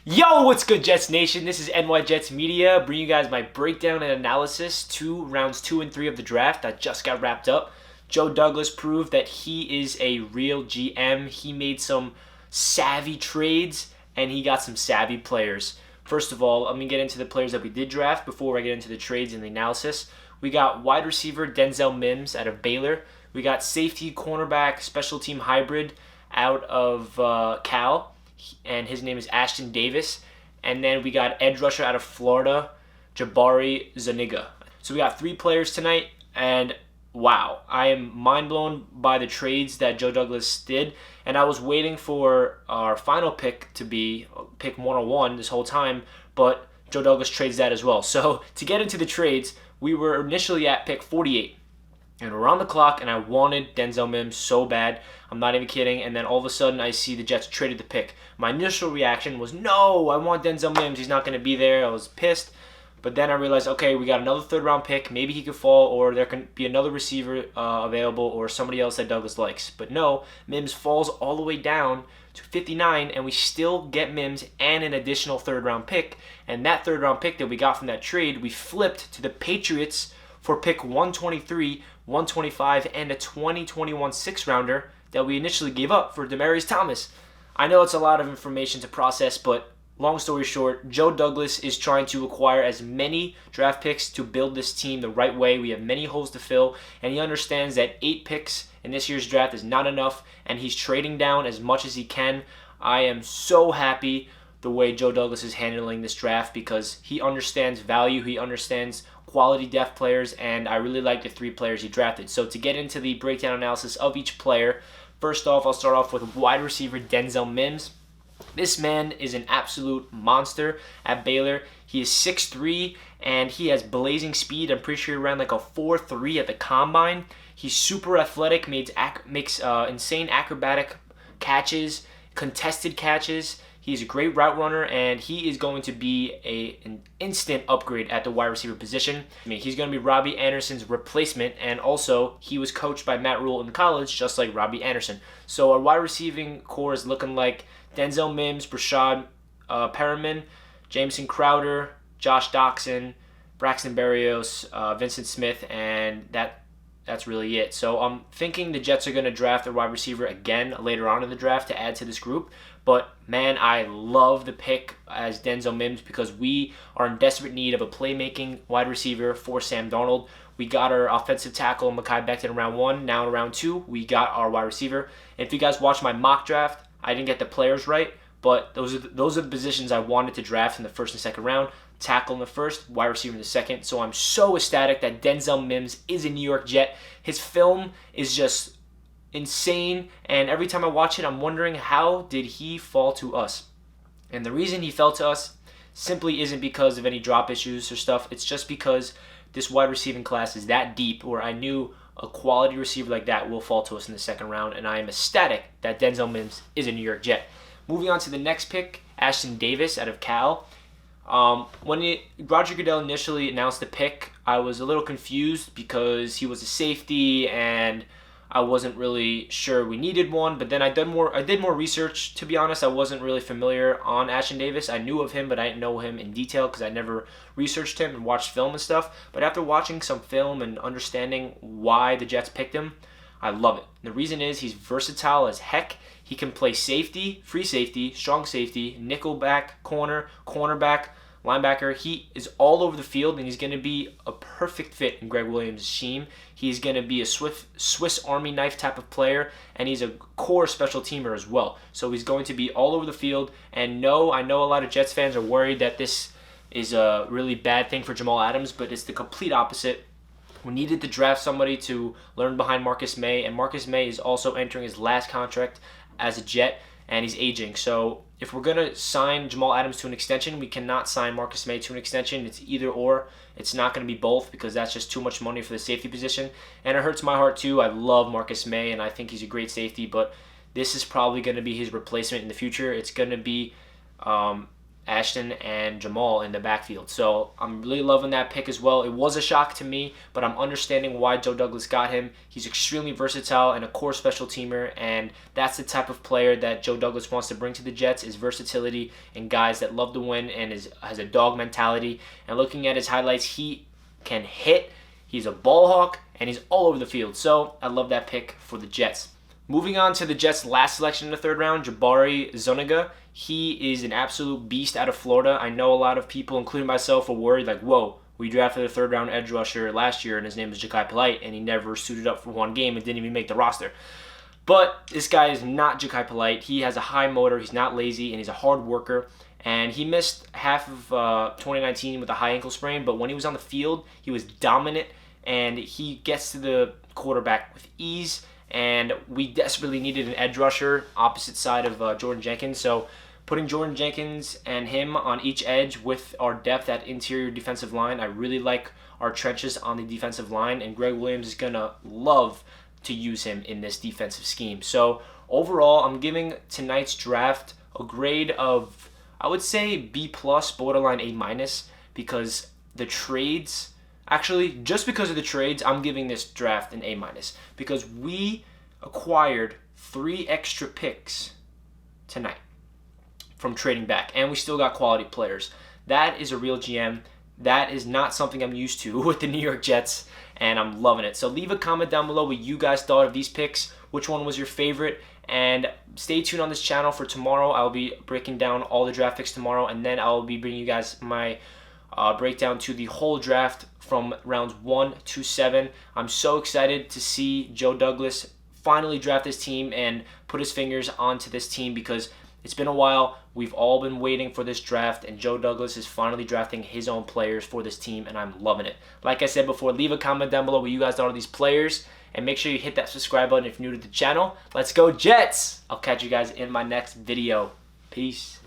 Yo, what's good, Jets Nation? This is NY Jets Media, bringing you guys my breakdown and analysis to rounds 2 and 3 of the draft that just got wrapped up. Joe Douglas proved that he is a real GM. He made some savvy trades, and he got some savvy players. First of all, let me get into the players that we did draft before I get into the trades and the analysis. We got wide receiver Denzel Mims out of Baylor. We got safety, cornerback, special team hybrid out of Cal, and his name is Ashtyn Davis. And then we got edge rusher out of Florida, Jabari Zuniga. So we got 3 players tonight, and wow, I am mind blown by the trades that Joe Douglas did. And I was waiting for our final pick to be pick 101 this whole time, but Joe Douglas trades that as well. So to get into the trades, we were initially at pick 48. And we're on the clock, and I wanted Denzel Mims so bad. I'm not even kidding. And then all of a sudden, I see the Jets traded the pick. My initial reaction was, no, I want Denzel Mims. He's not going to be there. I was pissed. But then I realized, okay, we got another third-round pick. Maybe he could fall, or there can be another receiver available, or somebody else that Douglas likes. But no, Mims falls all the way down to 59, and we still get Mims and an additional third-round pick. And that third-round pick that we got from that trade, we flipped to the Patriots for pick 123, 125, and a 2021 sixth-rounder that we initially gave up for Demaryius Thomas. I know it's a lot of information to process, but long story short, Joe Douglas is trying to acquire as many draft picks to build this team the right way. We have many holes to fill, and he understands that 8 picks in this year's draft is not enough, and he's trading down as much as he can. I am so happy the way Joe Douglas is handling this draft because he understands value, he understands quality depth players, and I really like the 3 players he drafted. So to get into the breakdown analysis of each player, first off, I'll start off with wide receiver Denzel Mims. This man is an absolute monster at Baylor. He is 6'3", and he has blazing speed. I'm pretty sure he ran like a 4.3 at the combine. He's super athletic, makes insane acrobatic catches, contested catches. He's a great route runner, and he is going to be an instant upgrade at the wide receiver position. I mean, he's going to be Robbie Anderson's replacement, and also he was coached by Matt Rule in college, just like Robbie Anderson. So our wide receiving core is looking like Denzel Mims, Brashad Perriman, Jameson Crowder, Josh Doxson, Braxton Berrios, Vincent Smith, and that's really it. So I'm thinking the Jets are going to draft a wide receiver again later on in the draft to add to this group. But, man, I love the pick as Denzel Mims because we are in desperate need of a playmaking wide receiver for Sam Darnold. We got our offensive tackle, Mekhi Becton, in round 1. Now in round 2, we got our wide receiver. And if you guys watch my mock draft, I didn't get the players right, but those are the positions I wanted to draft in the first and second round. Tackle in the first, wide receiver in the second. So I'm so ecstatic that Denzel Mims is a New York Jet. His film is just insane, and every time I watch it, I'm wondering how did he fall to us? And the reason he fell to us simply isn't because of any drop issues or stuff. It's just because this wide receiving class is that deep where I knew a quality receiver like that will fall to us in the second round, and I am ecstatic that Denzel Mims is a New York Jet. Moving on to the next pick, Ashtyn Davis out of Cal. When Roger Goodell initially announced the pick, I was a little confused because he was a safety and I wasn't really sure we needed one, but then I did more research. To be honest, I wasn't really familiar on Ashtyn Davis. I knew of him, but I didn't know him in detail because I never researched him and watched film and stuff. But after watching some film and understanding why the Jets picked him, I love it. The reason is he's versatile as heck. He can play safety, free safety, strong safety, nickelback, corner, cornerback, linebacker. He is all over the field, and he's going to be a perfect fit in Greg Williams' scheme. He's going to be a Swiss Army knife type of player, and he's a core special teamer as well. So he's going to be all over the field. And no, I know a lot of Jets fans are worried that this is a really bad thing for Jamal Adams, but it's the complete opposite. We needed to draft somebody to learn behind Marcus May, and Marcus May is also entering his last contract as a Jet, and he's aging. So if we're going to sign Jamal Adams to an extension, we cannot sign Marcus May to an extension. It's either or. It's not going to be both because that's just too much money for the safety position. And it hurts my heart too. I love Marcus May, and I think he's a great safety, but this is probably going to be his replacement in the future. It's going to be Ashtyn and Jamal in the backfield. So I'm really loving that pick as well. It was a shock to me, but I'm understanding why Joe Douglas got him. He's extremely versatile and a core special teamer, and that's the type of player that Joe Douglas wants to bring to the Jets, is versatility and guys that love to win and has a dog mentality. And looking at his highlights, he can hit, he's a ball hawk, and he's all over the field. So I love that pick for the Jets. Moving on to the Jets' last selection in the third round, Jabari Zuniga. He is an absolute beast out of Florida. I know a lot of people, including myself, were worried like, whoa, we drafted a third round edge rusher last year and his name is Ja'Kai Polite and he never suited up for one game and didn't even make the roster. But this guy is not Ja'Kai Polite. He has a high motor, he's not lazy, and he's a hard worker. And he missed half of 2019 with a high ankle sprain, but when he was on the field, he was dominant and he gets to the quarterback with ease. And we desperately needed an edge rusher opposite side of Jordan Jenkins. So putting Jordan Jenkins and him on each edge with our depth at interior defensive line, I really like our trenches on the defensive line. And Greg Williams is going to love to use him in this defensive scheme. So overall, I'm giving tonight's draft a grade of, I would say, B+, borderline A-, because the trades... Actually, just because of the trades, I'm giving this draft an A-, because we acquired 3 extra picks tonight from trading back, and we still got quality players. That is a real GM. That is not something I'm used to with the New York Jets, and I'm loving it. So leave a comment down below what you guys thought of these picks, which one was your favorite, and stay tuned on this channel for tomorrow. I'll be breaking down all the draft picks tomorrow, and then I'll be bringing you guys my breakdown to the whole draft from rounds 1 to 7. I'm so excited to see Joe Douglas finally draft this team and put his fingers onto this team, because it's been a while. We've all been waiting for this draft, and Joe Douglas is finally drafting his own players for this team, and I'm loving it. Like I said before, leave a comment down below what you guys thought of these players, and make sure you hit that subscribe button if you're new to the channel. Let's go Jets! I'll catch you guys in my next video. Peace.